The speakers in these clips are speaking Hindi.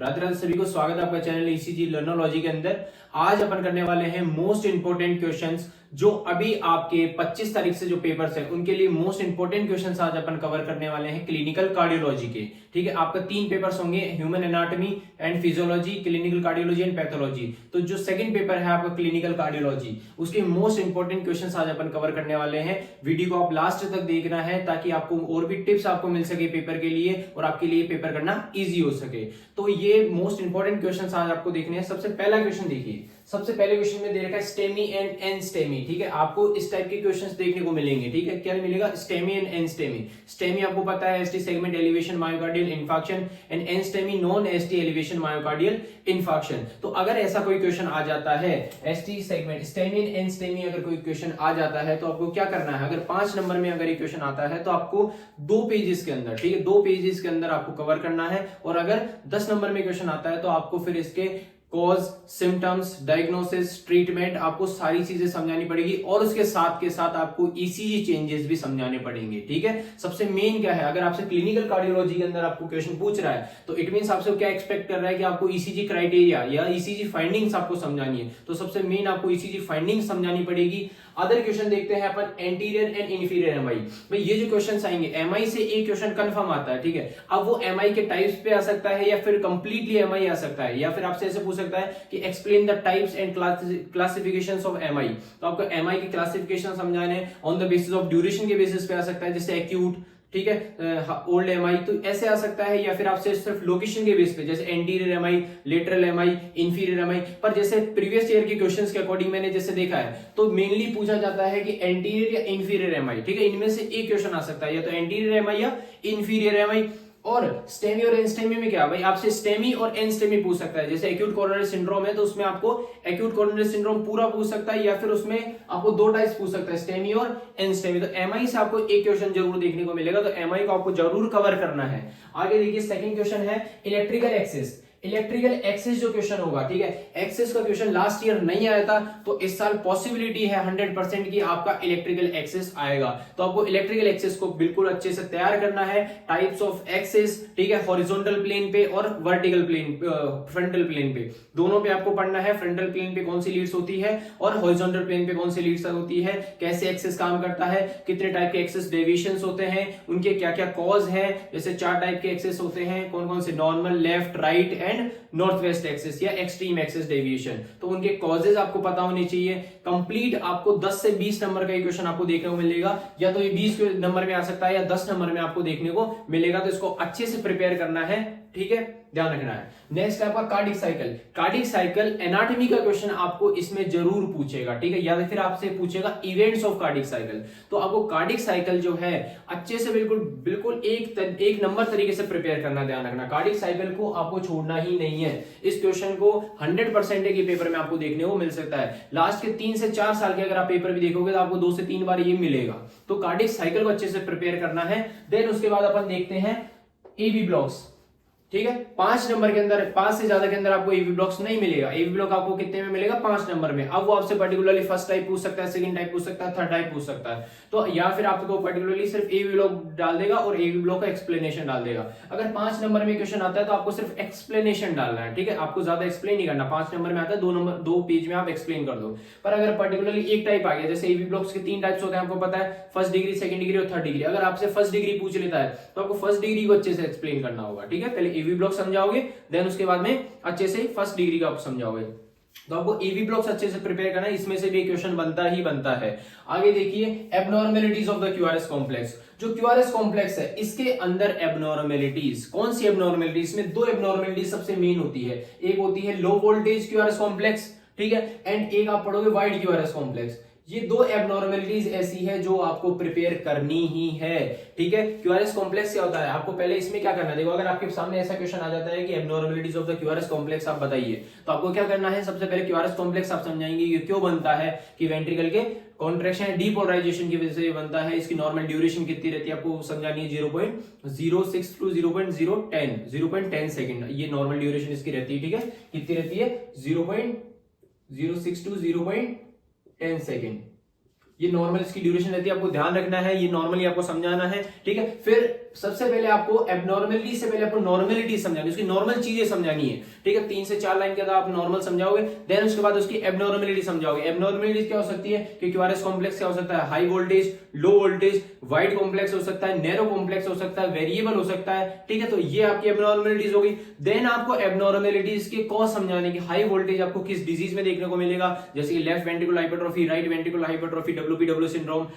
राधे राधे सभी को स्वागत है आपका चैनल ईसीजी लर्नोलॉजी के अंदर। आज अपन करने वाले हैं मोस्ट इंपोर्टेंट क्वेश्चंस जो अभी आपके 25 तारीख से जो पेपर्स है उनके लिए मोस्ट इंपोर्टेंट क्वेश्चंस आज अपन कवर करने वाले हैं क्लिनिकल कार्डियोलॉजी के। ठीक है, आपका 3 पेपर्स होंगे, human anatomy and physiology, clinical cardiology and pathology. तो जो सेकंड पेपर है आपका क्लिनिकल कार्डियोलॉजी, उसके मोस्ट इंपोर्टेंट क्वेश्चंस आज अपन कवर करने वाले हैं। वीडियो को आप लास्ट तक देखना है ताकि आपको और भी टिप्स आपको मिल सके पेपर के लिए और आपके लिए पेपर करना इजी हो सके। तो ये मोस्ट इंपोर्टेंट क्वेश्चंस आज आपको देखने हैं। सबसे पहला क्वेश्चन देखिए, सबसे पहले क्वेश्चन में दे रखा है स्टेमी एंड एनस्टेमी। ठीक है, आपको इस टाइप के क्वेश्चंस देखने को मिलेंगे। ठीक है, क्या मिलेगा? STEMI and एनस्टेमी। स्टेमी आपको पता है ST segment elevation myocardial infarction and NSTEMI non ST elevation myocardial infarction. तो अगर ऐसा कोई क्वेश्चन आ जाता है, ST segment STEMI and NSTEMI अगर कोई क्वेश्चन आ जाता है तो आपको क्या करना है? अगर 5 नंबर में अगर ये क्वेश्चन आता है तो आपको 2 पेजेस के अंदर, ठीक है, 2 पेजेस के अंदर आपको कवर करना है। और अगर 10 नंबर में क्वेश्चन आता है तो आपको फिर इसके कॉज, सिम्टम्स, डायग्नोसिस, ट्रीटमेंट आपको सारी चीजें समझानी पड़ेगी और उसके साथ के साथ आपको ईसीजी चेंजेस भी समझाने पड़ेंगे। ठीक है, सबसे मेन क्या है, अगर आपसे क्लिनिकल कार्डियोलॉजी के अंदर आपको क्वेश्चन पूछ रहा है तो इट मींस आपसे क्या एक्सपेक्ट कर रहा है कि आपको ईसीजी क्राइटेरिया या ईसीजी फाइंडिंग्स आपको समझानी है। तो सबसे मेन आपको ईसीजी फाइंडिंग्स समझानी पड़ेगी। अदर क्वेश्चन देखते हैं अपन, एंटीरियर एंड इंफीरियर एमआई। भाई ये जो क्वेश्चन आएंगे, एमआई से एक क्वेश्चन कंफर्म आता है। ठीक है, अब वो एमआई के टाइप्स पे आ सकता है या फिर कंप्लीटली एमआई आ सकता है, या फिर आपसे ऐसे पूछ सकता है कि explain the types and classifications of MI. तो आपको एमआई की क्लासिफिकेशन समझाने on the basis of duration के बेसिस पे आ सकता है, जैसे एक्यूट, ठीक है, ओल्ड एमआई, तो ऐसे आ सकता है। या फिर आपसे सिर्फ लोकेशन के बेस पे, जैसे anterior MI, lateral MI, inferior MI. पर जैसे प्रीवियस ईयर के क्वेश्चंस के अकॉर्डिंग मैंने जैसे देखा है तो मेनली पूछा जाता है कि एंटीरियर या इंफीरियर एमआई। ठीक है, इनमें से एक क्वेश्चन आ सकता है, या तो एंटीरियर एमआई या इंफीरियर एमआई। और स्टेमी और एनस्टेमी में क्या भाई, आपसे स्टेमी और एनस्टेमी पूछ सकता है। जैसे एक्यूट कोरोनरी सिंड्रोम है तो उसमें आपको एक्यूट कोरोनरी सिंड्रोम पूरा पूछ सकता है, या फिर उसमें आपको 2 टाइप्स पूछ सकता है, स्टेमी और एनस्टेमी। तो एमआई से आपको एक क्वेश्चन जरूर देखने को मिलेगा, तो एमआई को आपको जरूर कवर करना है। आगे देखिए, सेकंड क्वेश्चन है इलेक्ट्रिकल एक्सिस। इलेक्ट्रिकल एक्सिस जो क्वेश्चन होगा, ठीक है, एक्सिस का क्वेश्चन लास्ट ईयर नहीं आया था तो इस साल पॉसिबिलिटी है 100% की आपका इलेक्ट्रिकल एक्सिस आएगा। तो आपको इलेक्ट्रिकल एक्सिस को बिल्कुल अच्छे से तैयार करना है। टाइप्स ऑफ एक्सिस, ठीक है, हॉरिजॉन्टल प्लेन पे और वर्टिकल प्लेन, फ्रंटल प्लेन पे, दोनों पे आपको पढ़ना है। फ्रंटल प्लेन पे कौन सी लीड्स होती है और हॉरिजॉन्टल प्लेन पे कौन सी लीड्स होती है, कैसे एक्सिस काम करता है, कितने टाइप के एक्सिस डेविएशंस होते हैं, उनके क्या क्या कॉज है। जैसे 4 टाइप के एक्सिस होते हैं, कौन कौन से, normal, left, right and north west axis या एक्सट्रीम एक्सिस डेविएशन। तो उनके कॉजेज आपको पता होने चाहिए। कंप्लीट आपको 10 से 20 नंबर का क्वेश्चन आपको देखने को मिलेगा, या तो ये 20 नंबर में आ सकता है या 10 नंबर में आपको देखने को मिलेगा। तो इसको अच्छे से प्रिपेयर करना है, ठीक है, ध्यान रखना है। नेक्स्ट है आपका cardiac cycle. Cardiac cycle anatomy का क्वेश्चन आपको इसमें जरूर पूछेगा, ठीक है, या फिर आपसे पूछेगा इवेंट्स ऑफ कार्डिक साइकिल। तो आपको कार्डिक साइकिल जो है अच्छे से बिल्कुल एक नंबर तरीके से प्रिपेयर करना, ध्यान रखना। कार्डिक साइकिल को आपको छोड़ना ही नहीं है। इस क्वेश्चन को 100% के पेपर में आपको देखने को मिल सकता है। लास्ट के 3 से 4 साल के अगर आप पेपर भी देखोगे तो आपको 2 से 3 बार ये मिलेगा। तो कार्डिक साइकिल को अच्छे से प्रिपेयर करना है। देन उसके बाद अपन देखते हैं एबी ब्लॉक्स। ठीक है, 5 नंबर के अंदर, 5 से ज्यादा के अंदर आपको एबी ब्लॉक्स नहीं मिलेगा। एबी ब्लॉक आपको कितने में मिलेगा? 5 नंबर में। अब वो आपसे पर्टिकुलरली फर्स्ट टाइप पूछ सकता है, सेकंड टाइप पूछ सकता है, थर्ड टाइप पूछ सकता है। तो या फिर आपको पर्टिकुलरली सिर्फ एबी ब्लॉक डाल देगा और एबी ब्लॉक का एक्सप्लेनेशन डाल देगा। अगर 5 नंबर में क्वेश्चन आता है तो आपको सिर्फ एक्सप्लेनेशन डालना है, ठीक है, आपको ज्यादा एक्सप्लेन नहीं करना। 5 नंबर में आता है, 2 पेज में आप एक्सप्लेन कर दो। पर अगर पर्टिकुलरली एक टाइप आ गया, जैसे एबी ब्लॉक्स के 3 टाइप्स होते हैं, आपको पता है, फर्स्ट डिग्री, सेकंड डिग्री और थर्ड डिग्री। अगर आपसे फर्स्ट डिग्री पूछ लेता है तो आपको फर्स्ट डिग्री को अच्छे से एक्सप्लेन करना होगा। ठीक है, पहले एबी ब्लॉक समझाओगे, देन उसके बाद में अच्छे से फर्स्ट डिग्री का आप समझाओगे। तो आपको एबी ब्लॉक्स अच्छे से प्रिपेयर करना है, इसमें से भी क्वेश्चन बनता ही बनता है। आगे देखिए, abnormalities of the QRS complex. जो क्यूआरएस कॉम्प्लेक्स है इसके अंदर एबनॉर्मेलिटीज, कौन सी एबनॉर्मेलिटीज? इसमें 2 एबनॉर्मेलिटीज सबसे मेन होती है। एक होती है लो वोल्टेज क्यूआरएस कॉम्प्लेक्स, ठीक है, एंड एक आप पढ़ोगे वाइड क्यूआरएस कॉम्प्लेक्स। ये 2 एबनॉर्मेलिटीज ऐसी है जो आपको प्रिपेयर करनी ही है। ठीक है, क्यूआरएस कॉम्प्लेक्स क्या होता है, आपको पहले इसमें क्या करना है, देखो अगर आपके सामने ऐसा क्वेश्चन आ जाता है कि abnormalities of the QRS complex आप बताइए, तो आपको क्या करना है? सबसे पहले क्यूआरएस कॉम्प्लेक्स आप समझाएंगे ये क्यों बनता है, कि वेंट्रिकल के कॉन्ट्रैक्शन डीपोलराइजेशन की वजह से ये बनता है। इसकी नॉर्मल ड्यूरेशन कितनी रहती है आपको समझानी है, 0.06 टू 0.10 सेकंड, ये नॉर्मल ड्यूरेशन इसकी रहती है। ठीक है, कितनी रहती है? 0.06 टू 0.10 सेकेंड, ये नॉर्मल इसकी ड्यूरेशन रहती है। आपको ध्यान रखना है, ये नॉर्मली आपको समझाना है। ठीक है, फिर सबसे पहले आपको एबनॉर्मलिटी से पहले आपको नॉर्मलिटी समझानी, उसकी नॉर्मल चीजें समझानी है, ठीक है। 3 से 4 लाइन के अंदर आप नॉर्मल समझाओगे, देन उसके बाद उसकी एबनॉर्मलिटी समझाओगे। एबनॉर्मलिटी क्या हो सकती है कि क्यूआरएस कॉम्प्लेक्स क्या हो सकता है, high voltage, low voltage, wide complex हो सकता है, नैरो कॉम्प्लेक्स हो सकता है, वेरिएबल हो सकता है, ठीक है। तो ये आपकी एबनॉर्मलिटीज होगी। देन आपको एबनॉर्मलिटीज के कॉज समझाने की, हाई वोल्टेज आपको किस डिजीज में देखने को मिलेगा, जैसे कि left ventricular hypertrophy, right ventricular hypertrophy, WPW syndrome,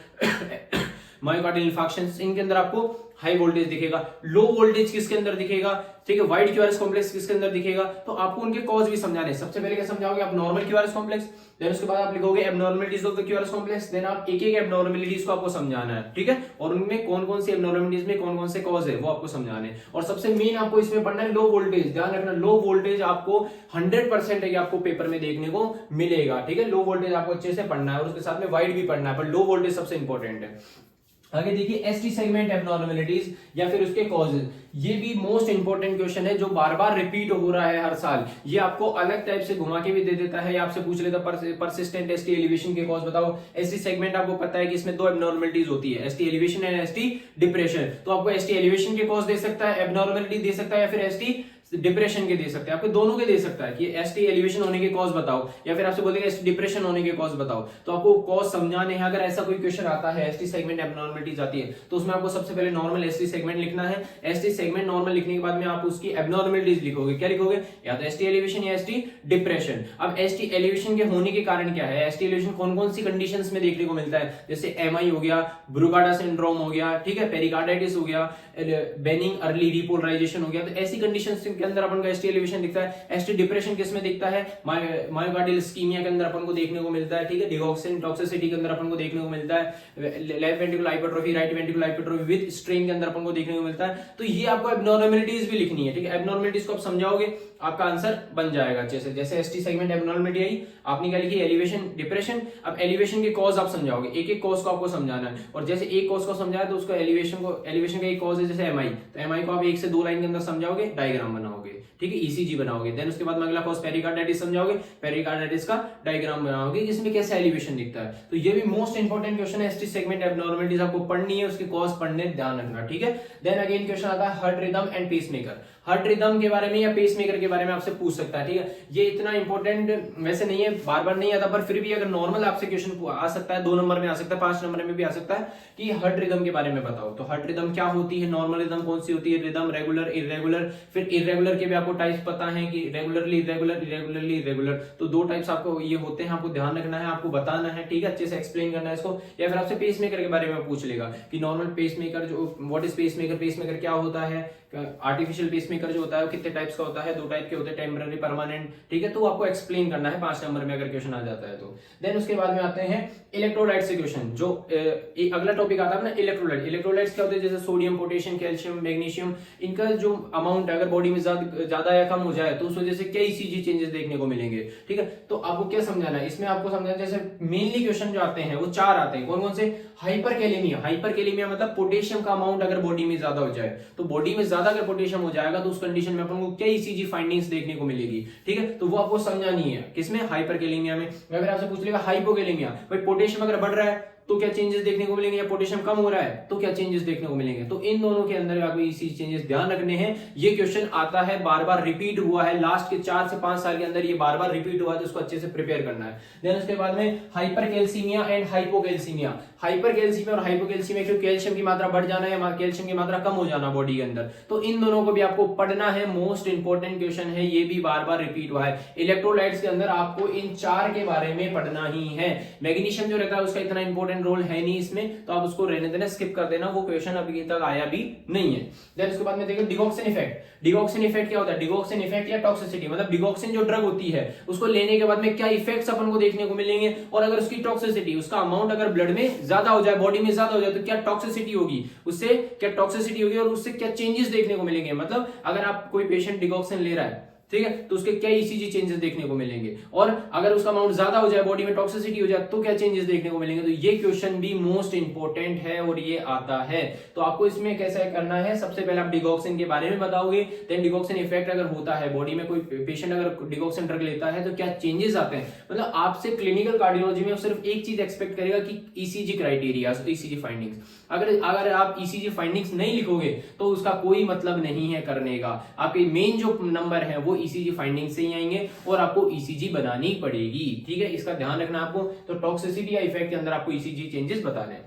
myocardial infarctions, इनके अंदर आपको हाई वोल्टेज दिखेगा। लो वोल्टेज किसके अंदर दिखेगा, ठीक है, वाइड क्यूआरएस कॉम्प्लेक्स किसके अंदर दिखेगा। तो आपको उनके कॉज भी समझाने। सबसे पहले क्या समझाओगे आप, नॉर्मल क्यूआरएस कॉम्प्लेक्स, देन उसके बाद आप लिखोगे abnormalities of the QRS complex, then आप एक एक एबनॉर्मलिटीज को आपको समझाना है, ठीक है, और उनमें कौन कौन सी एबनॉर्मलिटीज में कौन कौन से कॉज है वो आपको समझाने। और सबसे मेन आपको इसमें पढ़ना है लो वोल्टेज। ध्यान रखना, लो वोल्टेज आपको 100% है आपको पेपर में देखने को मिलेगा, ठीक है। लो वोल्टेज आपको अच्छे से पढ़ना है और उसके साथ में वाइड भी पढ़ना है, पर लो वोल्टेज सबसे इंपॉर्टेंट है। आगे देखिए एसटी सेगमेंट एबनॉर्मलिटीज या फिर उसके कॉजेज, ये भी मोस्ट इंपॉर्टेंट क्वेश्चन है जो बार बार रिपीट हो रहा है हर साल। ये आपको अलग टाइप से घुमा के भी दे देता है, आपसे पूछ लेता परसिस्टेंट एसटी एलिवेशन के कॉज बताओ। एसटी सेगमेंट आपको पता है कि इसमें 2 एबनॉर्मलिटीज होती है, ST elevation and ST depression. तो आपको एसटी एलिवेशन के कॉज दे सकता है, एबनॉर्मलिटी दे सकता है, या फिर एसटी डिप्रेशन के दे सकते हैं, आपको दोनों के दे सकता है कि एसटी एलिवेशन होने के कॉज बताओ, या फिर आपसे बोलेगा एसटी डिप्रेशन होने के कॉज बताओ। तो आपको कॉज समझाने हैं। अगर ऐसा कोई क्वेश्चन आता है, एसटी सेगमेंट एबनॉर्मलिटीज आती है, तो उसमें आपको सबसे पहले नॉर्मल एसटी सेगमेंट लिखना है। एसटी सेगमेंट नॉर्मल लिखने के बाद में आप उसकी एबनॉर्मलिटीज लिखोगे। क्या लिखोगे, या तो एसटी एलिवेशन या एसटी डिप्रेशन। अब एसटी एलिवेशन के होने के कारण क्या है, एसटी एलिवेशन कौन कौन सी कंडीशंस में देखने को मिलता है, जैसे एमआई हो गया, ब्रुगाडा सिंड्रोम हो गया, ठीक है, पेरिकार्डाइटिस हो गया, बेनिंग अर्ली रिपोलराइजेशन हो गया। तो ऐसी कंडीशंस के अंदर अपन का एसटी एलिवेशन दिखता है। एसटी डिप्रेशन किस में दिखता है, मायोकार्डियल इस्कीमिया के अंदर अपन को देखने को मिलता है, ठीक है, डिगॉक्सिन टॉक्सिसिटी के अंदर अपन को देखने को मिलता है, left ventricular hypertrophy, right ventricular hypertrophy with strain के अंदर अपन को देखने को मिलता है। तो ये आपको एबनॉर्मलिटीज भी लिखनी है, ठीक है। एबनॉर्मलिटीज को आप समझाओगे, आपका आंसर बन जाएगा अच्छे से। जैसे एसटी सेगमेंट एबनॉर्मलिटी आई, आपने क्या लिखी, एलिवेशन डिप्रेशन। अब एलिवेशन के कॉज आप समझाओगे, एक एक कॉज को आपको समझाना है। और जैसे एक कॉज को समझाया तो उसको एलिवेशन का एक कॉज है जैसे एमआई, तो एमआई को आप 1 से 2 लाइन के अंदर समझाओगे, डायग्राम बनाओगे, ठीक है, ईसीजी बनाओगे। देन उसके बाद में अगला कॉज पेरिकार्डाइटिस समझाओगे, पेरिकार्डाइटिस का डायग्राम बनाओगे, इसमें कैसे एलिवेशन दिखता है। तो ये भी मोस्ट इंपॉर्टेंट क्वेश्चन है। एसटी सेगमेंट एबनॉर्मलिटीज आपको पढ़नी है, उसके कॉज पढ़ने ध्यान रखना, ठीक है। देन अगेन क्वेश्चन आता है heart rhythm and pacemaker. Heart rhythm के बारे में या पेसमेकर के बारे में आपसे पूछ सकता है, ठीक है। ये इतना इंपॉर्टेंट वैसे नहीं है, बार बार नहीं आता, पर फिर भी अगर नॉर्मल आपसे क्वेश्चन आ सकता है, 2 नंबर में आ सकता है, 5 नंबर में भी आ सकता है कि हार्ट रिदम के बारे में बताओ। तो हार्ट रिदम क्या होती है, नॉर्मल रिदम कौन सी होती है, रिदम, रेगुलर, इरेगुलर। फिर इरेगुलर के भी आपको टाइप्स पता है कि रेगुलरली इरेगुलर, इरेगुलरली इरेगुलर। तो 2 टाइप्स आपको ये होते हैं, आपको ध्यान रखना है, आपको बताना है, ठीक है, अच्छे से एक्सप्लेन करना है इसको। या फिर आपसे पेसमेकर के बारे में पूछ लेगा कि नॉर्मल पेसमेकर जो, व्हाट इज पेसमेकर, पेसमेकर क्या होता है, आर्टिफिशियल पेसमेकर जो होता है वो कितने टाइप्स का होता है, 2 टाइप के होते हैं, टेम्पररी, परमानेंट, ठीक है। तो आपको एक्सप्लेन करना है 5 नंबर में अगर क्वेश्चन आ जाता है तो। देन उसके बाद में आते हैं इलेक्ट्रोलाइट से क्वेश्चन, जो अगला टॉपिक आता है ना, इलेक्ट्रोलाइट। इलेक्ट्रोलाइट्स क्या होते हैं, जैसे सोडियम, पोटेशियम, कैल्शियम, मैग्नीशियम, इनका जो अमाउंट अगर बॉडी में ज्यादा या कम हो जाए तो उस वजह से कई ईसीजी चेंजेस देखने को मिलेंगे, ठीक है। तो आपको क्या समझाना है इसमें, आपको समझाना जैसे मेनली क्वेश्चन जो आते हैं वो 4 आते हैं, कौन कौन से, हाइपरकैलेमिया। हाइपरकैलेमिया मतलब पोटेशियम का अमाउंट अगर बॉडी में ज्यादा हो जाए, तो बॉडी में ज्यादा अगर पोटेशियम हो जाएगा तो उस कंडीशन में अपन को क्या ईसीजी फाइंडिंग्स देखने को मिलेगी, ठीक है। तो वो आपको समझानी है किसमें, हाइपरकैलेमिया में। अगर आपसे पूछ लेगा हाइपोकैलेमिया, भाई पोटेशियम अगर बढ़ रहा है तो क्या चेंजेस देखने को मिलेंगे, या पोटेशियम कम हो रहा है तो क्या चेंजेस देखने को मिलेंगे। तो इन दोनों के अंदर आपको इसी चेंजेस ध्यान रखने हैं। ये क्वेश्चन आता है, बार बार रिपीट हुआ है, लास्ट के 4 से 5 साल के अंदर ये बार बार रिपीट हुआ है, तो उसको अच्छे से प्रिपेयर करना है। देन उसके बाद में हाइपरकैल्सीमिया एंड हाइपोकैल्सीमिया। हाइपरकैल्सीमिया और हाइपोकैल्सीमिया, क्योंकि कैल्शियम की मात्रा बढ़ जाना है, कैल्शियम की मात्रा कम हो जाना बॉडी के अंदर, तो इन दोनों को भी आपको पढ़ना है। मोस्ट इंपॉर्टेंट क्वेश्चन है, ये भी बार बार रिपीट हुआ है। इलेक्ट्रोलाइट्स के अंदर आपको इन 4 के बारे में पढ़ना ही है। मैग्नीशियम जो रहता है उसका इतना इंपॉर्टेंट रोल है नहीं इसमें, तो आप उसको रहने देना, स्किप कर देना, वो क्वेश्चन अभी तक आया भी नहीं है। देन उसके बाद में देखो डिगॉक्सिन इफेक्ट। डिगॉक्सिन इफेक्ट क्या होता है, डिगॉक्सिन इफेक्ट या टॉक्सिसिटी, मतलब डिगॉक्सिन जो ड्रग होती है उसको लेने के बाद में क्या इफेक्ट्स अपन को देखने को मिलेंगे, और अगर उसकी टॉक्सिसिटी, उसका अमाउंट अगर ब्लड में ज्यादा हो जाए, बॉडी में ज्यादा हो जाए, तो क्या टॉक्सिसिटी होगी, उससे क्या टॉक्सिसिटी होगी और उससे क्या चेंजेस देखने को मिलेंगे। मतलब अगर आप कोई पेशेंट डिगॉक्सिन ले रहा है ठीक है, तो उसके क्या ईसीजी चेंजेस देखने को मिलेंगे, और अगर उसका अमाउंट ज्यादा हो जाए, बॉडी में टॉक्सिसिटी हो जाए, तो क्या चेंजेस देखने को मिलेंगे। तो ये क्वेश्चन भी मोस्ट इंपोर्टेंट है और ये आता है। तो आपको इसमें कैसे करना है, सबसे पहले आप डिगॉक्सिन के बारे में बताओगे, देन डिगॉक्सिन इफेक्ट अगर होता है बॉडी में, कोई पेशेंट अगर डिगॉक्सिन ड्रग लेता है तो क्या चेंजेस आते हैं। मतलब आपसे क्लिनिकल कार्डियोलॉजी में सिर्फ एक चीज एक्सपेक्ट करेगा कि ईसीजी क्राइटेरिया, ईसीजी फाइंडिंग्स। अगर आप ईसीजी फाइंडिंग्स नहीं लिखोगे तो उसका कोई मतलब नहीं है करने का। आपके मेन जो नंबर है वो ईसीजी फाइंडिंग से ही आएंगे और आपको ईसीजी बनानी पड़ेगी, ठीक है, इसका ध्यान रखना आपको। तो टॉक्सिसिटी या इफेक्ट के अंदर आपको ईसीजी चेंजेस बताने हैं।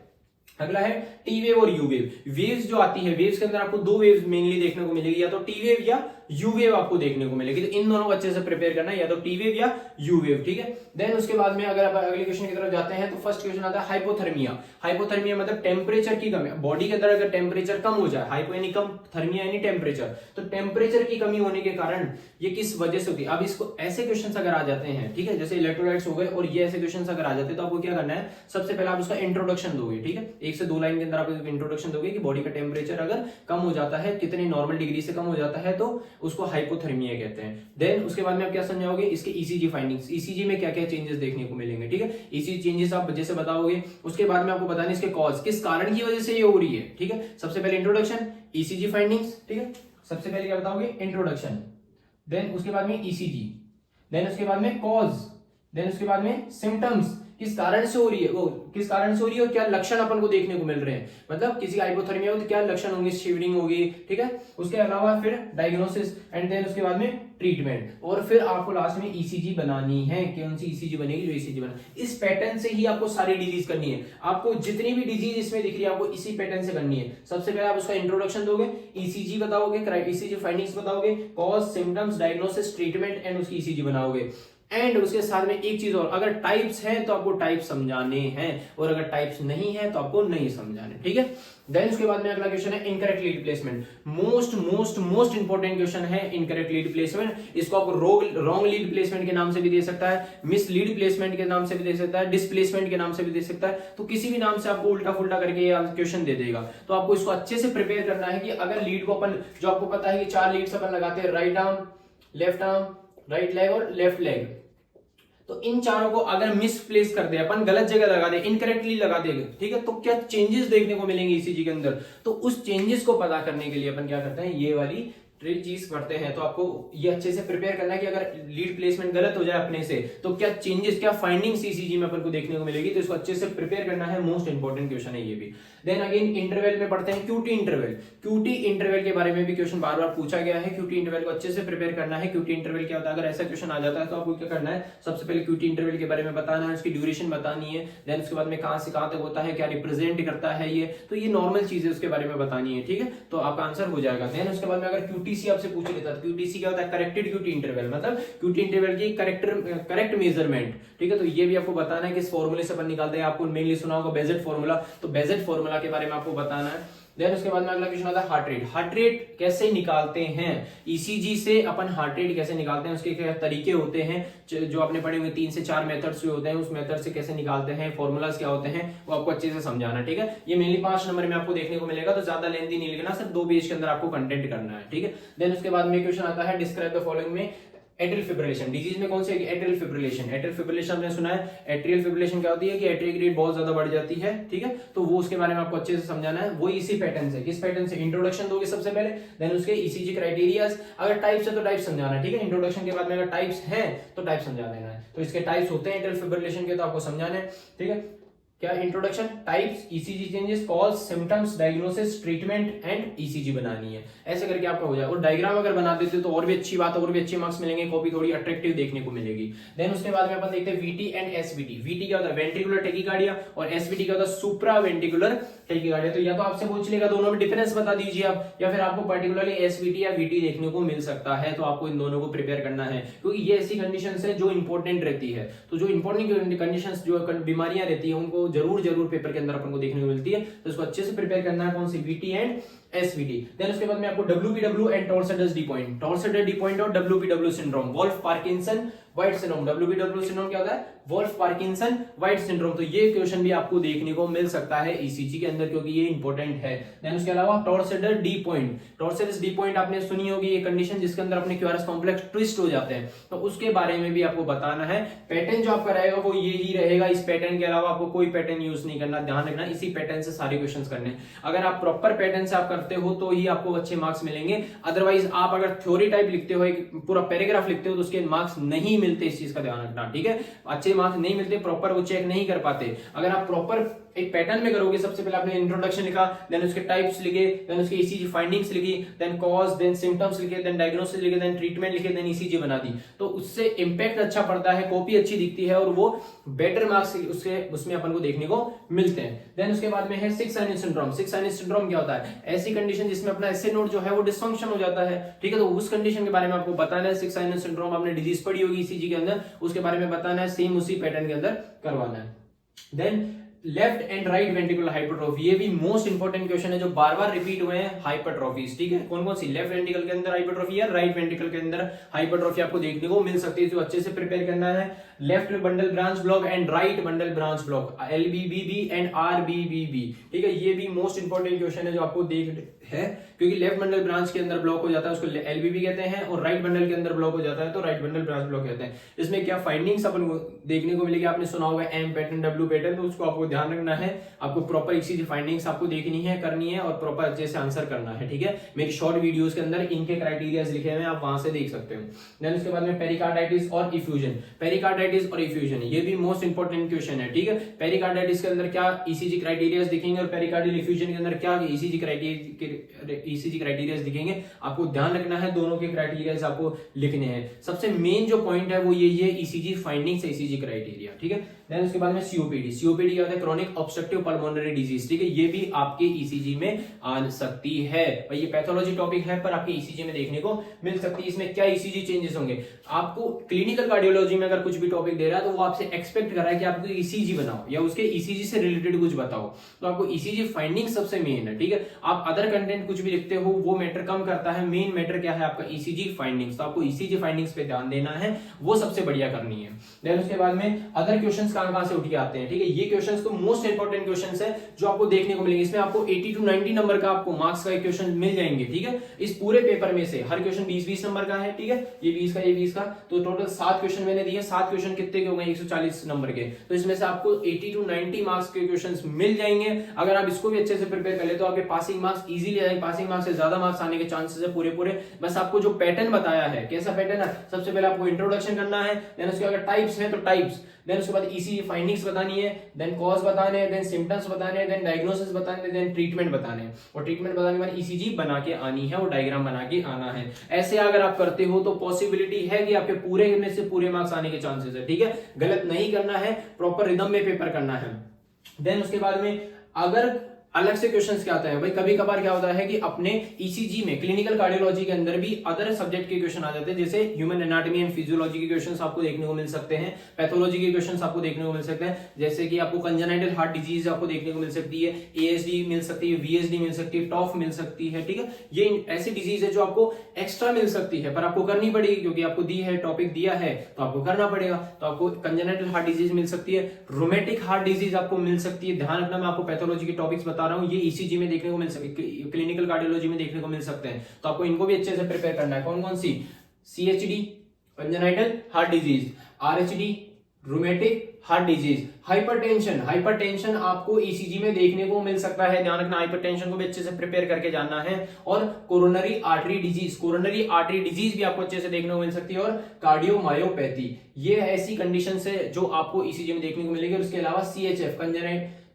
अगला है टी वेव और यू वेव। वेव्स जो आती है, वेव्स के अंदर आपको दो वेव्स मेनली देखने को मिलेगी, या तो टी वेव या यू वेव आपको देखने को मिलेगी। तो इन दोनों को अच्छे से प्रिपेयर करना है, या तो टी वेव या यू वेव, ठीक है। देन उसके बाद में अगर आप अगले क्वेश्चन की तरफ जाते हैं तो फर्स्ट क्वेश्चन आता है हाइपोथर्मिया। हाइपोथर्मिया मतलब टेम्परेचर की कमी, बॉडी के अंदर अगर टेम्परेचर कम हो जाए, हाइपो यानी कम, थर्मिया यानी टेम्परेचर, तो टेम्परेचर की कमी होने के कारण ये किस वजह से होती है। अब इसको ऐसे क्वेश्चन अगर आ जाते हैं, ठीक है, जैसे इलेक्ट्रोलाइट्स हो गए और ये ऐसे क्वेश्चन अगर आ जाते हैं, तो आपको क्या करना है, सबसे पहले आप उसका इंट्रोडक्शन दोगे, ठीक है, 1 से 2 लाइन के अंदर आप इंट्रोडक्शन दोगे कि बॉडी का टेम्परेचर अगर कम हो जाता है, कितने नॉर्मल डिग्री से कम हो जाता है, तो उसको हाइपोथर्मिया कहते हैं। देन उसके बाद में आप क्या समझाओगे, इसके ईसीजी फाइंडिंग्स, ईसीजी में क्या क्या चेंजेस देखने को मिलेंगे, ठीक है, ईसीजी चेंजेस आप जैसे बताओगे। उसके बाद में आपको बताना इसके कॉज, किस कारण की वजह से ये हो रही है, ठीक है। सबसे पहले इंट्रोडक्शन, ईसीजी फाइंडिंग्स, ठीक है, सबसे पहले क्या बताओगे, इंट्रोडक्शन, देन उसके बाद में ईसीजी, देन उसके बाद में कॉज, देन उसके बाद में सिम्टम्स, किस कारण से हो रही है, वो किस कारण से हो रही है और क्या लक्षण अपन को देखने को मिल रहे हैं, मतलब किसी हाइपोथर्मिया हो तो क्या लक्षण होंगे, शिवरिंग होगी, ठीक है। उसके अलावा फिर डायग्नोसिस एंड देन उसके बाद में ट्रीटमेंट, और फिर आपको लास्ट में ईसीजी बनानी है। कौन सी ईसीजी बनेगी, जो ईसीजी बना, इस पैटर्न से ही आपको सारी डिजीज करनी है। आपको जितनी भी डिजीज इसमें दिख रही है आपको इसी पैटर्न से करनी है। सबसे पहले आप उसका इंट्रोडक्शन दोगे, ईसीजी बताओगे, ईसीजी फाइंडिंग्स बताओगे, cause, symptoms, diagnosis, treatment and उसकी ईसीजी बनाओगे। एंड उसके साथ में एक चीज और, अगर टाइप्स हैं तो आपको टाइप समझाने हैं, और अगर टाइप्स नहीं है तो आपको नहीं समझाने, ठीक है। देन उसके बाद में अगला क्वेश्चन है incorrect lead placement. Most important question है इनकरेक्ट लीड प्लेसमेंट। इसको आपको रॉन्ग लीड प्लेसमेंट के नाम से भी दे सकता है, मिस लीड प्लेसमेंट के नाम से भी दे सकता है, डिस्प्लेसमेंट के नाम से भी दे सकता है। तो किसी भी नाम से आपको उल्टा फुल्टा करके ये क्वेश्चन दे देगा। तो आपको इसको अच्छे से प्रिपेयर करना है कि अगर लीड को अपन, जो आपको पता है कि 4 लीड्स अपन लगाते हैं, right arm, left arm, right leg और लेफ्ट लेग, तो इन चारों को अगर मिसप्लेस कर दे, अपन गलत जगह लगा दे, इनकरेक्टली लगा देंगे, ठीक है, तो क्या चेंजेस देखने को मिलेंगे ईसीजी के अंदर। तो उस चेंजेस को पता करने के लिए अपन क्या करते हैं, ये वाली चीज करते हैं। तो आपको ये अच्छे से प्रिपेयर करना है कि अगर लीड प्लेसमेंट गलत हो जाए अपने से तो क्या चेंजेस, क्या फाइंडिंग्स ईसीजी में अपन को देखने को मिलेगी। तो इसको अच्छे से प्रिपेयर करना है, मोस्ट इंपोर्टेंट क्वेश्चन है ये भी। देन अगेन इंटरवल में पढ़ते हैं क्यूटी इंटरवल। क्यूटी इंटरवल के बारे में भी क्वेश्चन बार बार पूछा गया है। क्यूटी इंटरवल को अच्छे से प्रिपेयर करना है। क्यूटी इंटरवल क्या होता है, अगर ऐसा क्वेश्चन आ जाता है तो आपको क्या करना है, सबसे पहले क्यूटी इंटरवल के बारे में बताना है, उसकी ड्यूरेशन बतानी है, देन उसके बाद में कहां से कहां तक होता है, क्या रिप्रेजेंट करता है ये, तो ये नॉर्मल चीजें उसके बारे में बतानी है, ठीक है, तो आपका आंसर हो जाएगा। देन उसके बाद में अगर क्यूटीसी आपसे पूछ लेता है, क्यूटीसी क्या होता है, करेक्टेड क्यूटी इंटरवल, मतलब क्यूटी इंटरवल की करेक्ट मेजरमेंट, ठीक है, तो ये भी आपको बताना है कि इस फॉर्मूले से अपन निकालते हैं। आपको मेनली सुना होगा बेजेट फॉर्मूला, तो बेजेट फॉर्मूला के बारे में आपको बताना है। देन उसके बाद में अगला क्वेश्चन आता है हार्ट रेट। हार्ट रेट कैसे निकालते हैं, ईसीजी से अपन हार्ट रेट कैसे निकालते हैं, उसके क्या तरीके होते हैं, जो आपने पढ़े हुए 3 से 4 मेथड्स जो होते हैं, उस मेथड से कैसे निकालते हैं, फॉर्मूलाज क्या होते हैं, वो आपको अच्छे से समझाना, ठीक है। ये मेनली 5 नंबर में आपको देखने को मिलेगा, तो ज्यादा लेंथी नहीं लिखना, सिर्फ 2 पेज के अंदर आपको कंटेंट करना है, ठीक है। देन उसके बाद में क्वेश्चन आता है डिस्क्राइब द फॉलोइंग में एट्रियल फिब्रिलेशन। डिजीज में कौन सी है, एट्रियल फिब्रिलेशन। एट्रियल फिब्रिलेशन आपने सुना है, एट्रियल फिब्रिलेशन क्या होती है कि एट्रियल की रेट बहुत ज्यादा बढ़ जाती है, ठीक है, तो वो उसके बारे में आपको अच्छे से समझाना है। वो इसी पैटर्न से, किस पैटर्न से, इंट्रोडक्शन दोगे सबसे पहले, देन उसके ईसीजी क्राइटेरियाज, अगर टाइप्स है तो टाइप समझाना है, ठीक है। इंट्रोडक्शन के बाद में अगर टाइप्स है तो टाइप समझा देना है। तो इसके टाइप्स होते हैं एट्रियल फिब्रिलेशन के, तो आपको समझाना है, ठीक है। क्या, introduction, types, ECG changes, cause, symptoms, diagnosis, treatment and ECG बनानी है। ऐसे करके आपका हो जाए, और डायग्राम अगर बना देते तो और भी अच्छी बात, और भी अच्छे मार्क्स मिलेंगे, कॉपी थोड़ी अट्रैक्टिव देखने को मिलेगी। देन उसके बाद में अपन देखते हैं वीटी एंड एसवीटी। वीटी क्या होता है, वेंट्रिकुलर टेकिकार्डिया, और एसवीटी क्या होता है, सुप्रा वेंट्रिकुलर टेकिकार्डिया। तो या तो आपसे पूछ लेगा दोनों में डिफरेंस बता दीजिए आप, या फिर आपको पर्टिकुलरली एसवीटी या वीटी देखने को मिल सकता है, तो आपको इन दोनों को प्रिपेयर करना है, क्योंकि ये ऐसी कंडीशंस है जो इंपॉर्टेंट रहती है। तो जो इंपॉर्टेंट कंडीशंस, जो बीमारियां रहती है, उनको जरूर पेपर के अंदर अपन को देखने को मिलती है, तो इसको अच्छे से प्रिपेयर करना है। कौन सी, वीटी एंड एसवीटी। देन उसके बाद में आपको WPW and torsades de point, torsades de point और WPW syndrome, Wolff Parkinson White syndrome. WPW syndrome क्या होता है? Wolff Parkinson White syndrome. तो ये क्वेश्चन भी आपको देखने को मिल सकता है ईसीजी के अंदर, क्योंकि ये इंपॉर्टेंट है। देन उसके अलावा टॉर्सेडस de point, torsades de point आपने सुनी होगी, ये कंडीशन जिसके अंदर अपने क्यूआरएस कॉम्प्लेक्स ट्विस्ट हो जाते हैं, तो उसके बारे में भी आपको बताना है। पैटर्न जो आपका रहेगा वो ये ही रहेगा, इस पैटर्न के अलावा आपको कोई पैटर्न यूज नहीं करना, ध्यान रखना इसी पैटर्न से सारे क्वेश्चंस करने। अगर आप प्रॉपर पैटर्न से आप करते हो तो ही आपको अच्छे मार्क्स मिलेंगे, अदरवाइज आप अगर थ्योरी टाइप लिखते हो, एक पूरा पैराग्राफ लिखते हो, तो उसके मार्क्स नहीं मिलते, इस चीज का ध्यान रखना, ठीक है? अच्छे मार्क्स नहीं मिलते, प्रॉपर वो चेक नहीं कर पाते। अगर आप प्रॉपर एक पैटर्न में करोगे, सबसे पहले आपने इंट्रोडक्शन लिखा, देन उसके टाइप्स लिखे, देन उसके ईसीजी फाइंडिंग्स लिखी, देन कॉज, देन सिम्टम्स लिखे, देन डायग्नोसिस लिखे, देन ट्रीटमेंट लिखे, देन ईसीजी बना दी, तो उससे इंपैक्ट अच्छा पड़ता है, कॉपी अच्छी दिखती है और वो बेटर मार्क्स उसमें अपन को देखने को मिलते हैं। देन उसके बाद में है six sinus syndrome. Six sinus syndrome क्या होता है? ऐसी कंडीशन जिसमें अपना एसए नोड जो है वो डिसफंक्शन हो जाता है, ठीक है? तो उस कंडीशन के बारे में आपको बताना है। सिक्स साइनस सिंड्रोम आपने डिजीज पढ़ी होगी ईसीजी के अंदर, उसके बारे में बताना है, सेम उसी पैटर्न के अंदर करवाना है। Then left and right ventricular hypertrophy, ये भी मोस्ट इंपोर्टेंट क्वेश्चन है जो बार बार रिपीट हुए हैं। हाइपरट्रोफीज, ठीक है? कौन कौन सी? लेफ्ट वेंट्रिकल के अंदर हाइपरट्रोफी या राइट वेंट्रिकल के अंदर हाइपरट्रोफी आपको देखने को मिल सकती है, जो अच्छे से प्रिपेयर करना है। Left bundle branch block and right bundle branch block, LBBB and RBBB, ठीक है? ये भी मोस्ट इंपोर्टेंट क्वेश्चन है जो आपको देख है, क्योंकि लेफ्ट बंडल ब्रांच के अंदर ब्लॉक हो जाता है उसको एलबीबी कहते हैं, और राइट बंडल के अंदर ब्लॉक हो जाता है तो राइट बंडल ब्रांच ब्लॉक कहते हैं। इसमें क्या फाइंडिंग्स अपन को देखने को मिलेगी? आपने सुना होगा एम पैटर्न, डब्ल्यू पैटर्न, तो उसको आपको ध्यान रखना है। आपको प्रॉपर ईसीजी फाइंडिंग्स आपको देखनी है, करनी है और प्रॉपर अच्छे से आंसर करना है, ठीक है? मेरी शॉर्ट वीडियोस के अंदर इनके क्राइटेरियाज लिखे हुए हैं, आप वहां से देख सकते हो। देन उसके बाद में पेरिकार्डाइटिस और इफ्यूजन, पेरिकार्डाइटिस और इफ्यूजन ये भी मोस्ट इंपोर्टेंट क्वेश्चन है, ठीक है? पेरिकार्डाइटिस के अंदर क्या ईसीजी क्राइटेरियाज दिखेंगे और पेरिकार्डियल इफ्यूजन के अंदर क्या ईसीजी क्राइटेरियाज दिखेंगे, आपको ध्यान रखना है। दोनों के क्राइटेरियाज आपको लिखने हैं। सबसे मेन जो पॉइंट है वो यही है, ईसीजी फाइंडिंग्स, ईसीजी क्राइटेरिया, ठीक है? देन उसके बाद में सीओपीडी, सीओपीडी क्या होता है? क्रॉनिक ऑब्स्ट्रक्टिव पल्मोनरी डिजीज, ठीक है? ये भी आपके ईसीजी में आ सकती है। ये पैथोलॉजी टॉपिक है पर आपके ईसीजी में देखने को मिल सकती है। इसमें क्या ईसीजी चेंजेस होंगे? आपको क्लिनिकल कार्डियोलॉजी में अगर कुछ भी टॉपिक दे रहा है तो वो आपसे एक्सपेक्ट कर रहा है कि आपको ईसीजी बनाओ या उसके ईसीजी से रिलेटेड कुछ बताओ, तो आपको ईसीजी फाइंडिंग सबसे मेन है, ठीक है? आप अदर कंटेंट कुछ भी लिखते हो वो मैटर कम करता है, मेन मैटर क्या है? आपका ईसीजी फाइंडिंग्स। तो आपको ईसीजी फाइंडिंग्स पे ध्यान देना है, वो सबसे बढ़िया करनी है। देन उसके बाद में अदर क्वेश्चंस कहां से उठ के आते हैं, ठीक है? ये क्वेश्चंस तो मोस्ट इंपोर्टेंट क्वेश्चंस है जो आपको देखने को मिलेंगे। इसमें आपको 80 to 90 नंबर का आपको मार्क्स का क्वेश्चन मिल जाएंगे, ठीक है? इस पूरे पेपर में से हर क्वेश्चन 20-20 नंबर का है, ठीक है? ये 20 का, ये 20 का, तो टोटल 7 क्वेश्चन मैंने दिए। 7 क्वेश्चन कितने के हो गए? 140 नंबर के। तो इसमें से आपको 80 to 90 मार्क्स के क्वेश्चंस मिल जाएंगे। अगर आप इसको भी अच्छे से प्रिपेयर कर ले तो आपके पासिंग मार्क्स इजीली आएंगे। पासिंग मार्क्स से ज्यादा मार्क्स आने के चांसेस है पूरे। बस आपको जो पैटर्न बताया है, कैसा पैटर्न है? सबसे पहले आपको इंट्रोडक्शन करना है, देन उसके अगर टाइप्स है तो टाइप्स, देन उसके बाद ईसीजी फाइंडिंग्स बतानी है, देन कॉज बताने हैं, देन सिम्टम्स बताने हैं, देन डायग्नोसिस बताने हैं, देन ट्रीटमेंट बताने हैं। और ट्रीटमेंट बताने के बाद ईसीजी बना के आनी है और डायग्राम बना के आना है। ऐसे अगर आप करते हो तो पॉसिबिलिटी है कि आपके पूरे में से पूरे मार्क्स आने के चांसेस है, ठीक है? गलत नहीं करना है, प्रॉपर रिदम में पेपर करना है। देन उसके बाद में अगर अलग से क्वेश्चंस क्या आता है भाई, कभी कभार क्या होता है कि अपने ईसीजी में क्लिनिकल कार्डियोलॉजी के अंदर भी अदर सब्जेक्ट के क्वेश्चन आ जाते हैं, जैसे ह्यूमन एनाटॉमी एंड फिजियोलॉजी के क्वेश्चंस आपको देखने को मिल सकते हैं, पैथोलॉजी के क्वेश्चंस आपको देखने को मिल सकते हैं, जैसे कि आपको कंजेनाइटल हार्ट डिजीज आपको देखने को मिल सकती है, एएसडी मिल सकती है, वीएसडी मिल सकती है, टॉफ मिल सकती है, ठीक है? ये ऐसी डिजीज है जो आपको एक्स्ट्रा मिल सकती है पर आपको करनी पड़ेगी, क्योंकि आपको दी है, टॉपिक दिया है तो आपको करना पड़ेगा। तो आपको कंजेनाइटल हार्ट डिजीज मिल सकती है, रोमेटिक हार्ट डिजीज आपको मिल सकती है। ध्यान रखना, मैं आपको पैथोलॉजी के टॉपिक्स बता रहा हूँ, ये ईसीजी में देखने को मिल सकते, क्लिनिकल कार्डियोलॉजी में देखने को मिल सकते हैं। तो आपको इनको भी अच्छे से प्रिपेयर करना है। कौन कौन सी? CHD congenital heart disease, RHD rheumatic heart disease, hypertension, hypertension आपको ईसीजी में देखने को मिल सकता है। ध्यान रखना, हाइपरटेंशन को भी अच्छे से प्रिपेयर करके जानना है। और coronary artery disease, coronary artery disease भी आपको अच्छे से देखने को मिल सकती है। और कार्डियोमायोपैथी, ये ऐसी कंडीशन है जो आपको ईसीजी में देखने को मिलेगी। और उसके अलावा सीएचएफ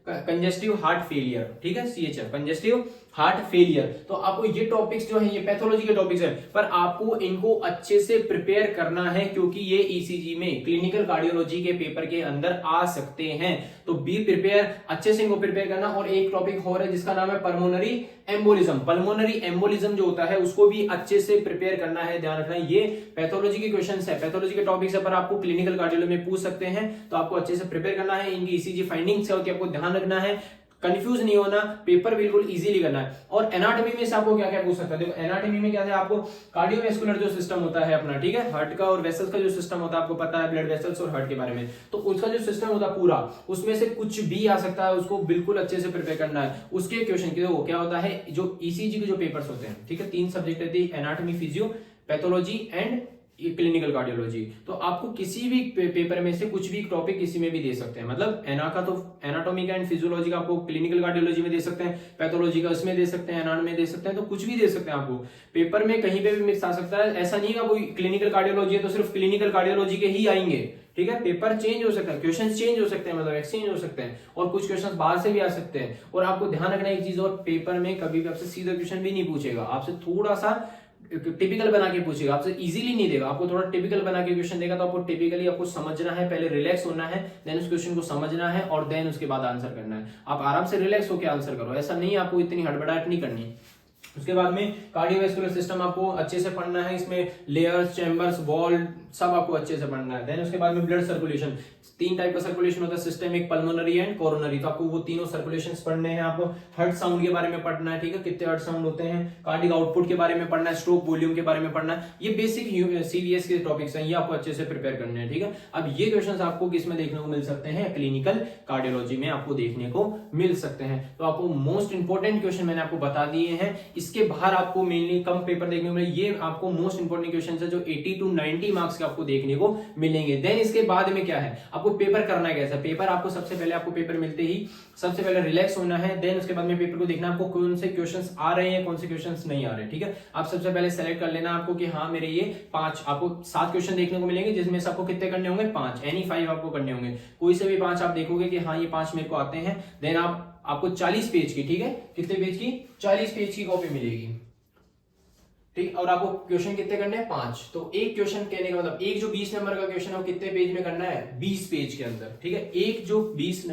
कंजेस्टिव हार्ट फेलियर, ठीक है? CHF congestive heart failure. तो आपको ये टॉपिक्स जो है ये पैथोलॉजी के टॉपिक्स है, पर आपको इनको अच्छे से प्रिपेयर करना है, क्योंकि ये ईसीजी में क्लिनिकल कार्डियोलॉजी के पेपर के अंदर आ सकते हैं। तो बी प्रिपेयर, अच्छे से इनको प्रिपेयर करना। और एक टॉपिक और है जिसका नाम है पल्मोनरी एम्बोलिज्म। पल्मोनरी एम्बोलिज्म जो होता है उसको भी अच्छे से प्रिपेयर करना है। ध्यान रखना, ये पैथोलॉजी के क्वेश्चंस है, पैथोलॉजी के टॉपिक्स है, पर आपको क्लिनिकल कार्डियोलॉजी में पूछ सकते हैं। तो आपको अच्छे से प्रिपेयर करना है। इनकी ईसीजी फाइंडिंग्स है कि आपको ध्यान रखना है। कंफ्यूज नहीं होना, पेपर बिल्कुल इजीली करना है। और एनाटॉमी में से आपको क्या क्या पूछ सकता है, देखो एनाटॉमी में क्या है, आपको कार्डियोवैस्कुलर जो सिस्टम होता है अपना, ठीक है, हार्ट का और वेसल्स का जो सिस्टम होता है आपको पता है, ब्लड वेसल्स और हार्ट के बारे में, तो उसका जो सिस्टम होता है पूरा, उसमें से कुछ भी आ सकता है, उसको बिल्कुल अच्छे से प्रिपेयर करना है। उसके क्वेश्चन के वो क्या होता है, जो ईसीजी के जो पेपर्स होते हैं, ठीक है, 3 सब्जेक्ट रहती है, anatomy, physio, pathology and clinical cardiology. तो आपको किसी भी पेपर में से कुछ भी टॉपिक किसी में भी दे सकते हैं, मतलब एनाटॉमी का एंड फिजियोलॉजी का आपको क्लिनिकल कार्डियोलॉजी में दे सकते हैं, पैथोलॉजी का उसमें दे सकते हैं, एनाटॉमी में दे सकते हैं, तो कुछ भी दे सकते हैं आपको पेपर में, कहीं पे भी मिक्स आ सकता है। ऐसा नहीं है कोई क्लिनिकल कार्डियोलॉजी है तो सिर्फ क्लिनिकल कार्डियोलॉजी के ही आएंगे, ठीक है, पेपर चेंज हो सकता है, क्वेश्चन चेंज हो सकते हैं, मतलब एक्सचेंज हो सकते हैं, और कुछ क्वेश्चन बाहर से भी आ सकते हैं। और आपको ध्यान रखना एक चीज, और पेपर में कभी भी आपसे सीधा क्वेश्चन भी नहीं पूछेगा, आपसे थोड़ा सा टिपिकल बना के पूछेगा, आपसे इजीली नहीं देगा, आपको थोड़ा टिपिकल बना के क्वेश्चन देगा। तो आपको टिपिकली आपको समझना है, पहले रिलैक्स होना है, देन उस क्वेश्चन को समझना है, और देन उसके बाद आंसर करना है। आप आराम से रिलैक्स होकर आंसर करो, ऐसा नहीं आपको इतनी हड़बड़ाहट नहीं करनी। उसके बाद में कार्डियोवैस्कुलर सिस्टम आपको अच्छे से पढ़ना है, इसमें लेयर्स, चैम्बर्स, वॉल सब आपको अच्छे से पढ़ना है। देन उसके बाद में ब्लड सर्कुलेशन, 3 टाइप का सर्कुलेशन होता है, सिस्टेमिक, पल्मोनरी एंड कोरोनरी, तो आपको वो तीनों सर्कुलेशंस पढ़ने हैं। आपको हार्ट साउंड के बारे में पढ़ना है, ठीक है, कितने हार्ट साउंड होते हैं, कार्डिक आउटपुट के बारे में पढ़ना है, स्ट्रोक वॉल्यूम के बारे में पढ़ना है। ये बेसिक सीवीएस के टॉपिक्स हैं, ये आपको अच्छे से प्रिपेयर करने हैं, ठीक है। अब ये क्वेश्चंस आपको किसमें देखने को मिल सकते हैं, क्लिनिकल कार्डियोलॉजी में आपको देखने को मिल सकते हैं। तो आपको मोस्ट इंपोर्टेंट क्वेश्चन मैंने आपको बता दिए हैं, इसके बाहर आपको मेनली कम पेपर देखने को मिले, ये आपको मोस्ट इंपोर्टेंट क्वेश्चन है जो 80 to 90 मार्क्स के आपको देखने को मिलेंगे। देन इसके बाद में क्या है, आपको पेपर करना है कैसा, पेपर आपको सबसे पहले आपको पेपर मिलते ही सबसे पहले रिलैक्स होना है। देन उसके बाद में पेपर को देखना आपको कौन से क्वेश्चंस आ रहे हैं, कौन से क्वेश्चंस नहीं आ रहे, ठीक है। आप सबसे पहले सेलेक्ट कर लेना आपको कि हाँ मेरे ये 5, आपको 7 क्वेश्चन देखने को मिलेंगे, जिसमें से आपको कितने करने होंगे, 5, एनी 5 आपको करने होंगे। कोई से भी 5 आप देखोगे कि हाँ ये 5 मेरे को आते हैं, देन आपको 40 पेज की, ठीक है, कितने पेज की, 40 पेज की कॉपी मिलेगी, ठीक। और आपको क्वेश्चन कितने करने हैं, 5। तो एक क्वेश्चन कहने का मतलब एक जो 20 नंबर का क्वेश्चन है वो कितने पेज में करना है, 20 पेज के अंदर, ठीक है। एक जो 20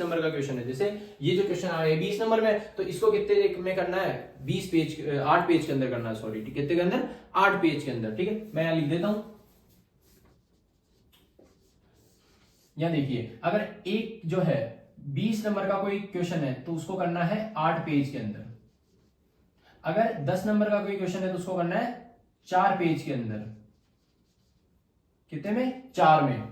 नंबर का क्वेश्चन है, जैसे ये जो क्वेश्चन आ रहा है 20 नंबर में, तो इसको कितने में करना है, 20 पेज, 8 पेज के अंदर करना है, सॉरी, कितने के अंदर, 8 पेज के अंदर, ठीक है। मैं यहां लिख देता हूं, यहां देखिए, अगर एक जो है 20 नंबर का कोई क्वेश्चन है तो उसको करना है 8 पेज के अंदर। अगर 10 नंबर का कोई क्वेश्चन है तो उसको करना है 4 पेज के अंदर, कितने में, 4 में।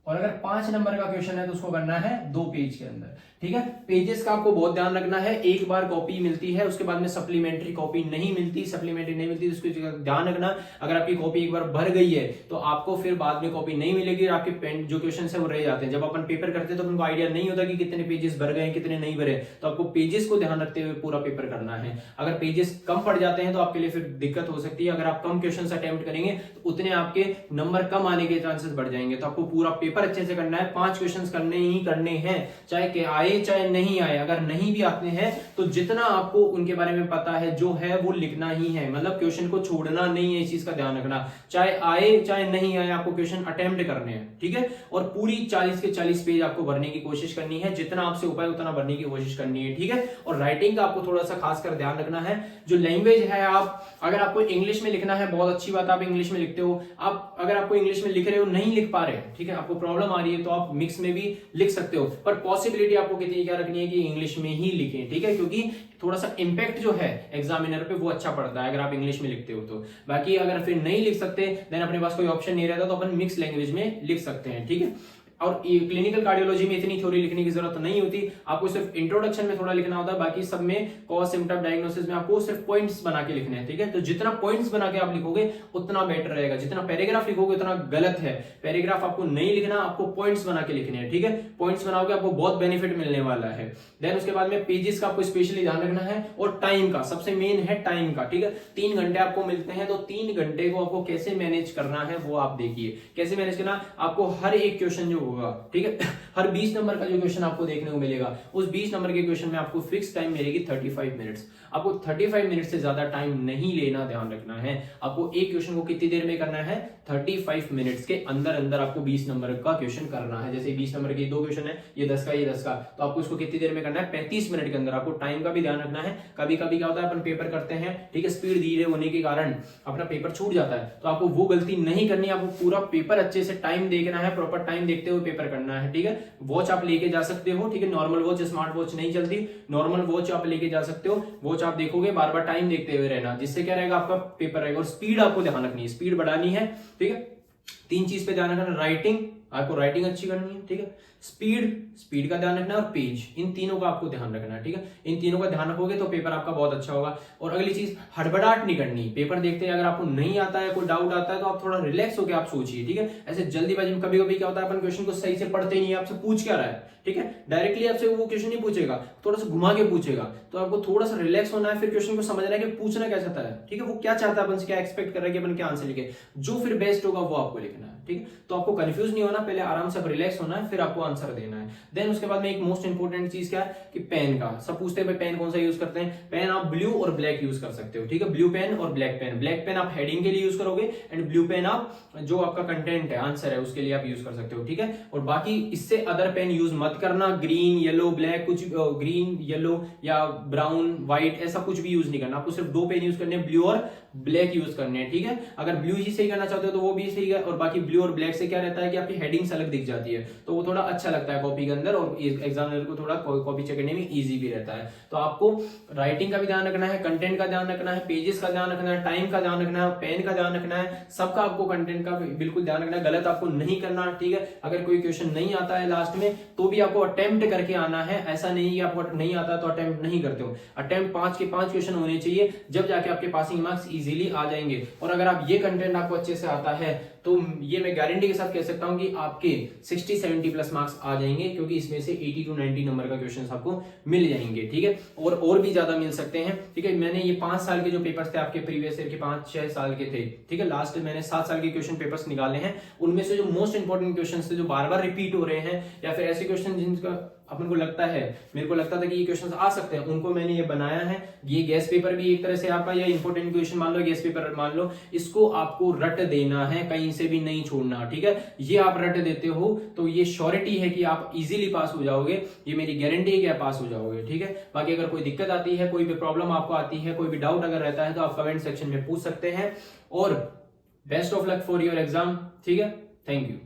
और अगर 5 नंबर का क्वेश्चन है तो उसको करना है 2 पेज के अंदर, ठीक है। पेजेस का आपको बहुत ध्यान रखना है, एक बार कॉपी मिलती है उसके बाद में सप्लीमेंट्री कॉपी नहीं मिलती, सप्लीमेंट्री नहीं मिलती, तो उसको ध्यान रखना। अगर आपकी कॉपी एक बार भर गई है तो आपको फिर बाद में कॉपी नहीं मिलेगी, आपके पेन जो क्वेश्चन है वो रह जाते हैं। जब अपन पेपर करते हैं तो उनको आइडिया नहीं होता कि कितने पेजेस भर गए कितने नहीं भरे, तो आपको पेजेस को ध्यान रखते हुए पूरा पेपर करना है। अगर पेजेस कम पड़ जाते हैं तो आपके लिए फिर दिक्कत हो सकती है, अगर आप कम क्वेश्चन अटेम्प्ट करेंगे तो उतने आपके नंबर कम आने के चांसेस बढ़ जाएंगे। तो आपको पूरा पेपर अच्छे से करना है, 5 क्वेश्चंस करने ही करने हैं, चाहे के आए चाहे नहीं आए। अगर नहीं भी आते हैं तो जितना आपको उनके बारे में पता है जो है वो लिखना ही है, मतलब क्वेश्चन को छोड़ना नहीं है, इस चीज का ध्यान रखना। चाहे आए चाहे नहीं आए आपको क्वेश्चन अटेम्प्ट करने हैं, ठीक है। और पूरी 40 के 40 पेज आपको भरने की कोशिश करनी है, जितना आपसे उपाय उतना भरने की कोशिश करनी है, ठीक है। और राइटिंग का आपको थोड़ा सा खासकर ध्यान रखना है। जो लैंग्वेज है, आप अगर आपको इंग्लिश में लिखना है बहुत अच्छी बात, आप इंग्लिश में लिखते हो। आप अगर आपको इंग्लिश में लिख रहे हो नहीं लिख पा रहे, ठीक है, आपको प्रॉब्लम आ रही है, तो आप मिक्स में भी लिख सकते हो, पर पॉसिबिलिटी आपको कितनी क्या रखनी है कि इंग्लिश में ही लिखें, ठीक है, क्योंकि थोड़ा सा इंपैक्ट जो है एग्जामिनर पे वो अच्छा पड़ता है अगर आप इंग्लिश में लिखते हो तो। बाकी अगर फिर नहीं लिख सकते देन अपने पास कोई ऑप्शन नहीं रहता तो अपन मिक्स लैंग्वेज में लिख सकते हैं, ठीक है। और क्लिनिकल कार्डियोलॉजी में इतनी थ्योरी लिखने की जरूरत नहीं होती, आपको सिर्फ इंट्रोडक्शन में थोड़ा लिखना होता है, बाकी सब में कॉज सिम्टम डायग्नोसिस में आपको सिर्फ पॉइंट्स बना के लिखने हैं, ठीक है। तो जितना पॉइंट्स बना के आप लिखोगे उतना बेटर रहेगा, जितना पैराग्राफ लिखोगे उतना गलत है। पैराग्राफ आपको नहीं लिखना, आपको पॉइंट्स बना के लिखने हैं, ठीक है। पॉइंट्स बनाओगे आपको बहुत बेनिफिट मिलने वाला है। देन उसके बाद में पेजेस का आपको स्पेशली ध्यान रखना है, और टाइम का, सबसे मेन है टाइम का, ठीक है। 3 घंटे आपको मिलते हैं, तो 3 घंटे को आपको कैसे मैनेज करना है वो आप देखिए। कैसे मैनेज करना, आपको हर एक क्वेश्चन जो होगा, ठीक है, हर 20 नंबर का जो क्वेश्चन आपको देखने को मिलेगा, उस 20 नंबर के क्वेश्चन में आपको फिक्स टाइम मिलेगी 35 मिनट्स। आपको 35 मिनट से ज्यादा टाइम नहीं लेना, ध्यान रखना है। आपको एक क्वेश्चन को कितनी देर में करना है, 35 मिनट्स के अंदर अंदर आपको 20 नंबर का क्वेश्चन करना है। जैसे 20 नंबर के 2 क्वेश्चन है, ये 10 का ये 10 का, तो आपको इसको कितनी देर में करना है, 35 मिनट के अंदर। आपको टाइम का भी ध्यान रखना है। कभी कभी क्या होता है अपन पेपर करते हैं, ठीक है, स्पीड धीरे होने के कारण अपना पेपर छूट जाता है, तो आपको वो गलती नहीं करनी है। आपको पूरा पेपर अच्छे से टाइम देखना है, प्रॉपर टाइम देखते हुए पेपर करना है, ठीक है। वॉच आप लेके जा सकते हो, ठीक है, नॉर्मल वॉच, स्मार्ट वॉच नहीं चलती, नॉर्मल वॉच आप लेके जा सकते हो। वॉच आप देखोगे, बार बार टाइम देखते हुए रहना, जिससे क्या रहेगा, आपका पेपर रहेगा। और स्पीड आपको ध्यान रखनी है, स्पीड बढ़ानी है, ठीक है। 3 चीज पे ध्यान रखना, राइटिंग, आपको राइटिंग अच्छी करनी है, ठीक है, स्पीड का ध्यान रखना है, और पेज, इन तीनों का आपको ध्यान रखना है, ठीक है। इन तीनों का ध्यान रखोगे तो पेपर आपका बहुत अच्छा होगा। और अगली चीज, हड़बड़ाहट नहीं करनी। पेपर देखते हैं अगर आपको नहीं आता है, कोई डाउट आता है, तो आप थोड़ा रिलैक्स होकर आप सोचिए, ठीक है। ऐसे जल्दीबाजी में कभी कभी क्या होता है, अपन क्वेश्चन को सही से पढ़ते नहीं है, आपसे पूछ क्या रहा है, ठीक है, डायरेक्टली आपसे वो क्वेश्चन नहीं पूछेगा, थोड़ा सा घुमा के पूछेगा। तो आपको थोड़ा सा रिलैक्स होना है, फिर क्वेश्चन को समझना है कि पूछना क्या चाहता है, ठीक है, वो क्या चाहता है अपन से, क्या एक्सपेक्ट कर रहा है कि अपन क्या आंसर लिखे, जो फिर बेस्ट होगा वो आपको लिखना है, ठीक है। तो आपको कंफ्यूज नहीं होना, पहले आराम से रिलैक्स होना है, फिर आपको आंसर देना है। देन उसके बाद में एक मोस्ट इंपोर्टेंट चीज क्या है कि पेन का, सब पूछते हैं पेन कौन सा यूज करते हैं। पेन आप ब्लू और ब्लैक यूज कर सकते हो, ठीक है, ब्लू पेन और ब्लैक पेन। ब्लैक पेन आप हेडिंग के लिए यूज करोगे, एंड ब्लू पेन आप जो आपका कंटेंट है, आंसर है, उसके लिए आप यूज कर सकते हो, ठीक है। और बाकी इससे अदर पेन यूज मत करना, ग्रीन, येलो, ब्लैक, कुछ ग्रीन, येलो या ब्राउन, व्हाइट, ऐसा कुछ भी यूज नहीं करना। आपको सिर्फ 2 पेन यूज करने हैं, ब्लू और ब्लैक यूज करने हैं, ठीक है। अगर ब्लू ही सही करना चाहते हो तो वो भी सही है। और बाकी ब्लू और ब्लैक से क्या रहता है कि आपकी हेडिंग्स अलग दिख जाती है, तो वो थोड़ा अच्छा लगता है कॉपी के अंदर, और एग्जामिनर को थोड़ा कॉपी चेक करने में इजी भी रहता है। तो आपको राइटिंग का भी ध्यान रखना है, कंटेंट का ध्यान रखना है, पेजेस का ध्यान रखना है, टाइम का ध्यान रखना है, पेन का ध्यान रखना है, सबका आपको कंटेंट का बिल्कुल ध्यान रखना है। गलत आपको नहीं करना, ठीक है। अगर कोई क्वेश्चन नहीं आता है लास्ट में, तो भी आपको अटेम्प्ट करके आना है, ऐसा नहीं कि आपको नहीं आता तो अटेम्प्ट नहीं करते हो। अटेम्प्ट 5 के 5 क्वेश्चन होने चाहिए, जब जाके आपके पासिंग मार्क्स इजीली आ जाएंगे। और अगर आप ये कंटेंट आपको अच्छे से आता है, तो ये मैं गारंटी के साथ कह सकता हूं कि आपके 60-70 प्लस मार्क्स आ जाएंगे, क्योंकि इसमें से 80 to 90 नंबर का क्वेश्चन आपको मिल जाएंगे, ठीक है। और भी ज्यादा मिल सकते हैं, ठीक है। मैंने ये 5 साल के जो पेपर्स थे आपके प्रीवियस ईयर के, 5-6 साल के थे, ठीक है, लास्ट मैंने 7 साल के क्वेश्चन पेपर्स निकाले हैं। उनमें से जो मोस्ट इंपोर्टेंट क्वेश्चन थे, जो बार बार रिपीट हो रहे हैं, या फिर ऐसे क्वेश्चन जिनका अपन को लगता है, मेरे को लगता था कि ये क्वेश्चंस आ सकते हैं, उनको मैंने ये बनाया है। ये गैस पेपर भी एक तरह से आपका, या इंपोर्टेंट क्वेश्चन मान लो, गैस पेपर मान लो, इसको आपको रट देना है, कहीं से भी नहीं छोड़ना, ठीक है। ये आप रट देते हो तो ये श्योरिटी है कि आप इजीली पास हो जाओगे, ये मेरी गारंटी है कि आप पास हो जाओगे, ठीक है। बाकी अगर कोई दिक्कत आती है, कोई भी प्रॉब्लम आपको आती है, कोई भी डाउट अगर रहता है, तो आप कमेंट सेक्शन में पूछ सकते हैं। और best of luck for your exam, ठीक है। Thank you.